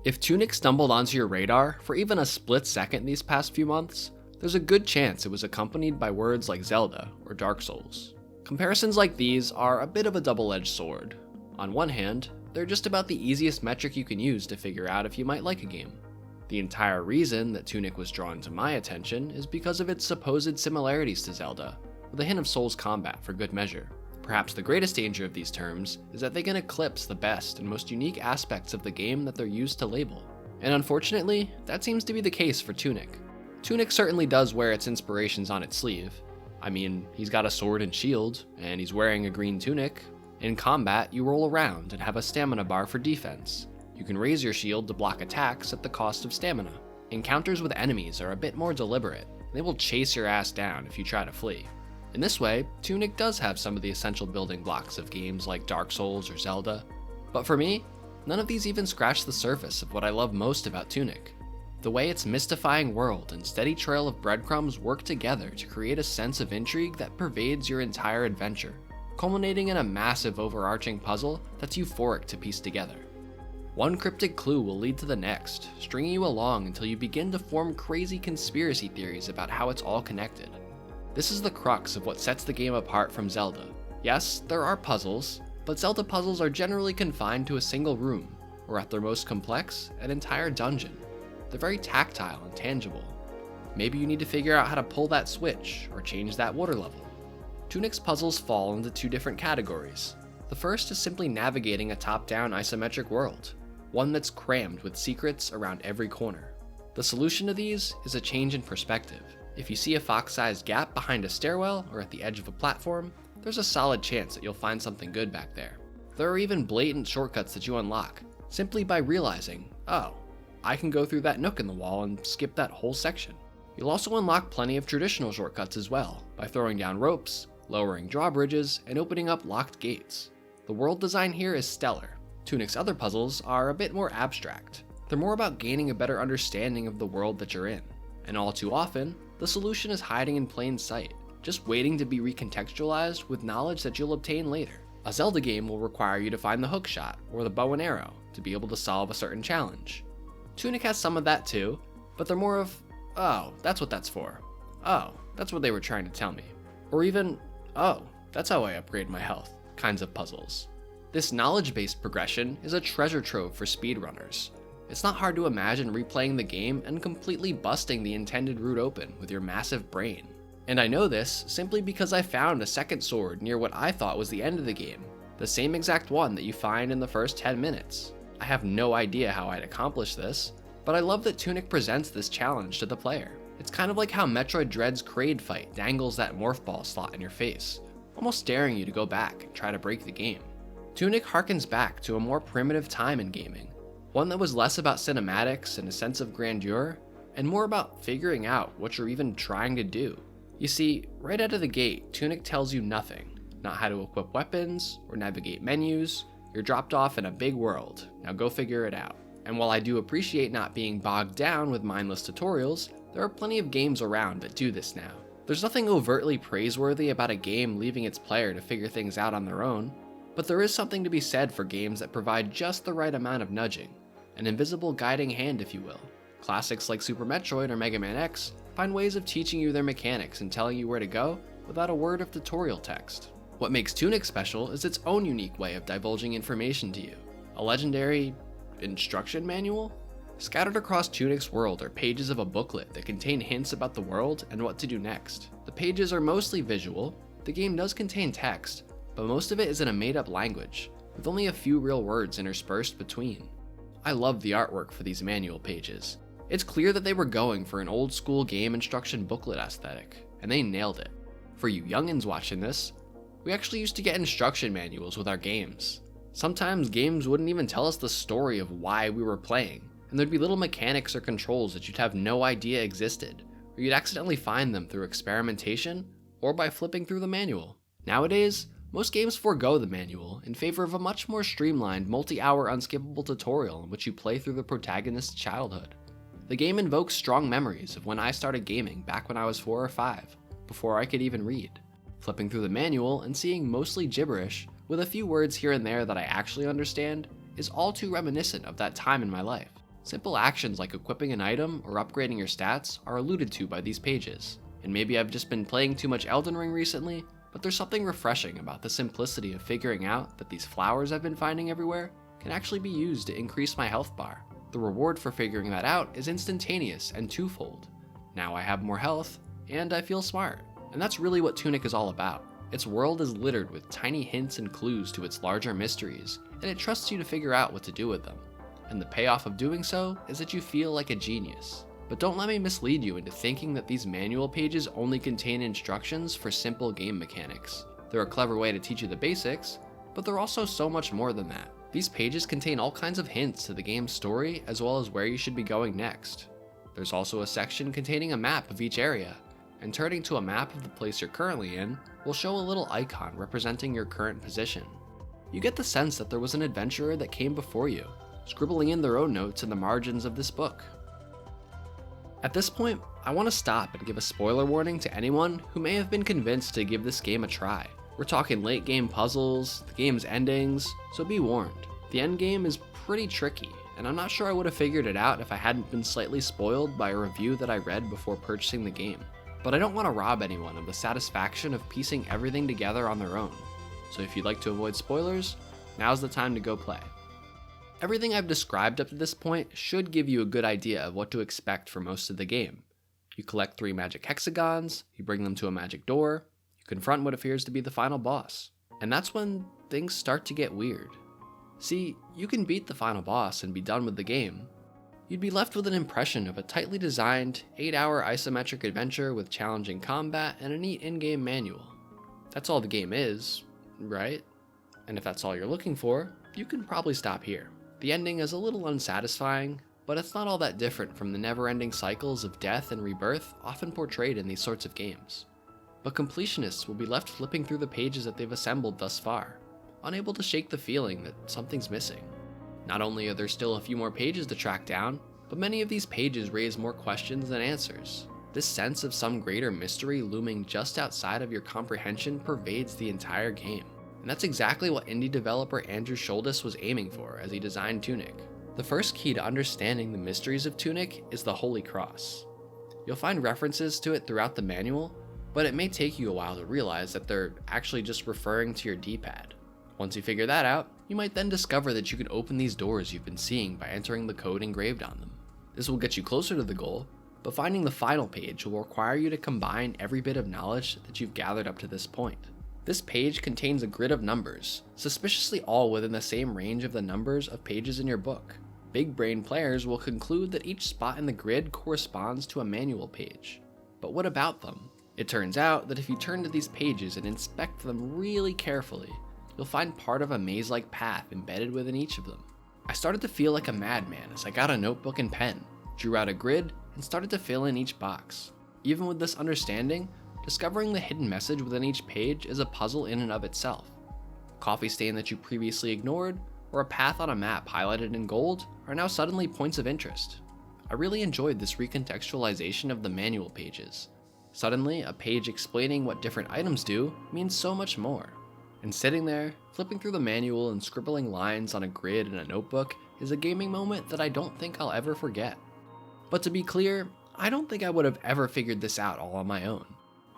If Tunic stumbled onto your radar for even a split second these past few months, there's a good chance it was accompanied by words like Zelda or Dark Souls. Comparisons like these are a bit of a double-edged sword. On one hand, they're just about the easiest metric you can use to figure out if you might like a game. The entire reason that Tunic was drawn to my attention is because of its supposed similarities to Zelda, with a hint of Souls combat for good measure. Perhaps the greatest danger of these terms is that they can eclipse the best and most unique aspects of the game that they're used to label. And unfortunately, that seems to be the case for Tunic. Tunic certainly does wear its inspirations on its sleeve. I mean, he's got a sword and shield, and he's wearing a green tunic. In combat, you roll around and have a stamina bar for defense. You can raise your shield to block attacks at the cost of stamina. Encounters with enemies are a bit more deliberate. They will chase your ass down if you try to flee. In this way, Tunic does have some of the essential building blocks of games like Dark Souls or Zelda. But for me, none of these even scratch the surface of what I love most about Tunic. The way its mystifying world and steady trail of breadcrumbs work together to create a sense of intrigue that pervades your entire adventure, culminating in a massive overarching puzzle that's euphoric to piece together. One cryptic clue will lead to the next, stringing you along until you begin to form crazy conspiracy theories about how it's all connected. This is the crux of what sets the game apart from Zelda. Yes, there are puzzles, but Zelda puzzles are generally confined to a single room, or at their most complex, an entire dungeon. They're very tactile and tangible. Maybe you need to figure out how to pull that switch, or change that water level. Tunic's puzzles fall into two different categories. The first is simply navigating a top-down isometric world, one that's crammed with secrets around every corner. The solution to these is a change in perspective. If you see a fox-sized gap behind a stairwell or at the edge of a platform, there's a solid chance that you'll find something good back there. There are even blatant shortcuts that you unlock, simply by realizing, oh, I can go through that nook in the wall and skip that whole section. You'll also unlock plenty of traditional shortcuts as well, by throwing down ropes, lowering drawbridges, and opening up locked gates. The world design here is stellar. Tunic's other puzzles are a bit more abstract. They're more about gaining a better understanding of the world that you're in. And all too often, the solution is hiding in plain sight, just waiting to be recontextualized with knowledge that you'll obtain later. A Zelda game will require you to find the hookshot or the bow and arrow to be able to solve a certain challenge. Tunic has some of that too, but they're more of, oh, that's what that's for. Oh, that's what they were trying to tell me. Or even, oh, that's how I upgrade my health, kinds of puzzles. This knowledge-based progression is a treasure trove for speedrunners. It's not hard to imagine replaying the game and completely busting the intended route open with your massive brain. And I know this simply because I found a second sword near what I thought was the end of the game, the same exact one that you find in the first 10 minutes. I have no idea how I'd accomplish this, but I love that Tunic presents this challenge to the player. It's kind of like how Metroid Dread's Kraid fight dangles that morph ball slot in your face, almost daring you to go back and try to break the game. Tunic harkens back to a more primitive time in gaming, one that was less about cinematics and a sense of grandeur, and more about figuring out what you're even trying to do. You see, right out of the gate, Tunic tells you nothing, not how to equip weapons or navigate menus. You're dropped off in a big world, now go figure it out. And while I do appreciate not being bogged down with mindless tutorials, there are plenty of games around that do this now. There's nothing overtly praiseworthy about a game leaving its player to figure things out on their own, but there is something to be said for games that provide just the right amount of nudging, an invisible guiding hand if you will. Classics like Super Metroid or Mega Man X find ways of teaching you their mechanics and telling you where to go without a word of tutorial text. What makes Tunic special is its own unique way of divulging information to you, a legendary instruction manual? Scattered across Tunic's world are pages of a booklet that contain hints about the world and what to do next. The pages are mostly visual, the game does contain text, but most of it is in a made-up language, with only a few real words interspersed between. I love the artwork for these manual pages. It's clear that they were going for an old-school game instruction booklet aesthetic, and they nailed it. For you youngins watching this, we actually used to get instruction manuals with our games. Sometimes games wouldn't even tell us the story of why we were playing, and there'd be little mechanics or controls that you'd have no idea existed, or you'd accidentally find them through experimentation or by flipping through the manual. Nowadays, most games forego the manual in favor of a much more streamlined, multi-hour unskippable tutorial in which you play through the protagonist's childhood. The game invokes strong memories of when I started gaming back when I was 4 or 5, before I could even read. Flipping through the manual and seeing mostly gibberish, with a few words here and there that I actually understand, is all too reminiscent of that time in my life. Simple actions like equipping an item or upgrading your stats are alluded to by these pages. And maybe I've just been playing too much Elden Ring recently, but there's something refreshing about the simplicity of figuring out that these flowers I've been finding everywhere can actually be used to increase my health bar. The reward for figuring that out is instantaneous and twofold. Now I have more health, and I feel smart. And that's really what Tunic is all about. Its world is littered with tiny hints and clues to its larger mysteries, and it trusts you to figure out what to do with them. And the payoff of doing so is that you feel like a genius. But don't let me mislead you into thinking that these manual pages only contain instructions for simple game mechanics. They're a clever way to teach you the basics, but they're also so much more than that. These pages contain all kinds of hints to the game's story as well as where you should be going next. There's also a section containing a map of each area, and turning to a map of the place you're currently in will show a little icon representing your current position. You get the sense that there was an adventurer that came before you, scribbling in their own notes in the margins of this book. At this point, I want to stop and give a spoiler warning to anyone who may have been convinced to give this game a try. We're talking late game puzzles, the game's endings, so be warned. The end game is pretty tricky, and I'm not sure I would have figured it out if I hadn't been slightly spoiled by a review that I read before purchasing the game. But I don't want to rob anyone of the satisfaction of piecing everything together on their own. So if you'd like to avoid spoilers, now's the time to go play. Everything I've described up to this point should give you a good idea of what to expect for most of the game. You collect 3 magic hexagons, you bring them to a magic door, you confront what appears to be the final boss. And that's when things start to get weird. See, you can beat the final boss and be done with the game. You'd be left with an impression of a tightly designed, 8-hour isometric adventure with challenging combat and a neat in-game manual. That's all the game is, right? And if that's all you're looking for, you can probably stop here. The ending is a little unsatisfying, but it's not all that different from the never-ending cycles of death and rebirth often portrayed in these sorts of games. But completionists will be left flipping through the pages that they've assembled thus far, unable to shake the feeling that something's missing. Not only are there still a few more pages to track down, but many of these pages raise more questions than answers. This sense of some greater mystery looming just outside of your comprehension pervades the entire game. And that's exactly what indie developer Andrew Sholdis was aiming for as he designed Tunic. The first key to understanding the mysteries of Tunic is the Holy Cross. You'll find references to it throughout the manual, but it may take you a while to realize that they're actually just referring to your D-pad. Once you figure that out, you might then discover that you can open these doors you've been seeing by entering the code engraved on them. This will get you closer to the goal, but finding the final page will require you to combine every bit of knowledge that you've gathered up to this point. This page contains a grid of numbers, suspiciously all within the same range of the numbers of pages in your book. Big brain players will conclude that each spot in the grid corresponds to a manual page. But what about them? It turns out that if you turn to these pages and inspect them really carefully, you'll find part of a maze-like path embedded within each of them. I started to feel like a madman as I got a notebook and pen, drew out a grid, and started to fill in each box. Even with this understanding, discovering the hidden message within each page is a puzzle in and of itself. A coffee stain that you previously ignored, or a path on a map highlighted in gold, are now suddenly points of interest. I really enjoyed this recontextualization of the manual pages. Suddenly, a page explaining what different items do means so much more. And sitting there, flipping through the manual and scribbling lines on a grid in a notebook is a gaming moment that I don't think I'll ever forget. But to be clear, I don't think I would have ever figured this out all on my own.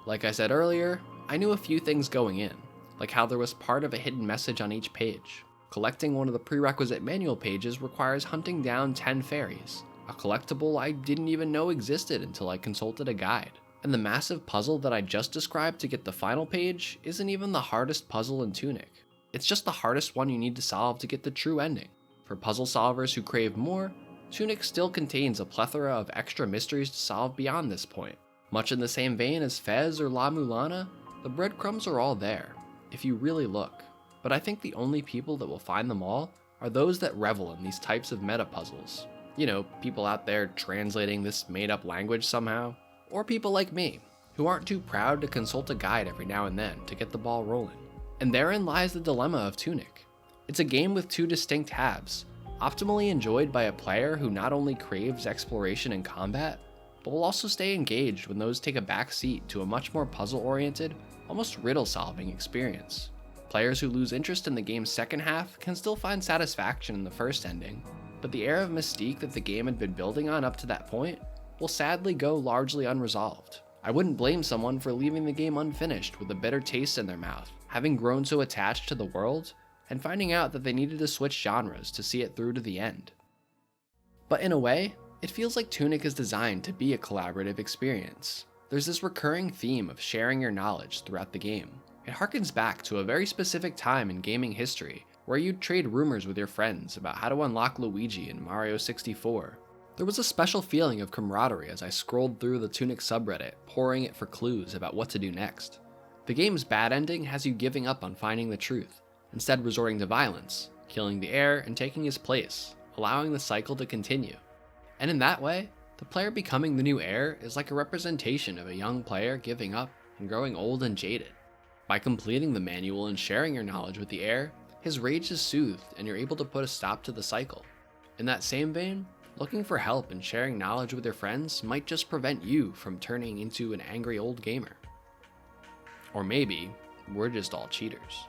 Like I said earlier, I knew a few things going in, like how there was part of a hidden message on each page. Collecting one of the prerequisite manual pages requires hunting down 10 fairies, a collectible I didn't even know existed until I consulted a guide. And the massive puzzle that I just described to get the final page isn't even the hardest puzzle in Tunic. It's just the hardest one you need to solve to get the true ending. For puzzle solvers who crave more, Tunic still contains a plethora of extra mysteries to solve beyond this point. Much in the same vein as Fez or La Mulana, the breadcrumbs are all there, if you really look. But I think the only people that will find them all are those that revel in these types of meta puzzles. You know, people out there translating this made-up language somehow. Or people like me, who aren't too proud to consult a guide every now and then to get the ball rolling. And therein lies the dilemma of Tunic. It's a game with 2 distinct halves, optimally enjoyed by a player who not only craves exploration and combat, but will also stay engaged when those take a back seat to a much more puzzle-oriented, almost riddle-solving experience. Players who lose interest in the game's second half can still find satisfaction in the first ending, but the air of mystique that the game had been building on up to that point will sadly go largely unresolved. I wouldn't blame someone for leaving the game unfinished with a bitter taste in their mouth, having grown so attached to the world, and finding out that they needed to switch genres to see it through to the end. But in a way, it feels like Tunic is designed to be a collaborative experience. There's this recurring theme of sharing your knowledge throughout the game. It harkens back to a very specific time in gaming history where you'd trade rumors with your friends about how to unlock Luigi in Mario 64. There was a special feeling of camaraderie as I scrolled through the Tunic subreddit, pouring it for clues about what to do next. The game's bad ending has you giving up on finding the truth, instead resorting to violence, killing the heir and taking his place, allowing the cycle to continue. And in that way, the player becoming the new heir is like a representation of a young player giving up and growing old and jaded. By completing the manual and sharing your knowledge with the heir, his rage is soothed and you're able to put a stop to the cycle. In that same vein, looking for help and sharing knowledge with your friends might just prevent you from turning into an angry old gamer. Or maybe, we're just all cheaters.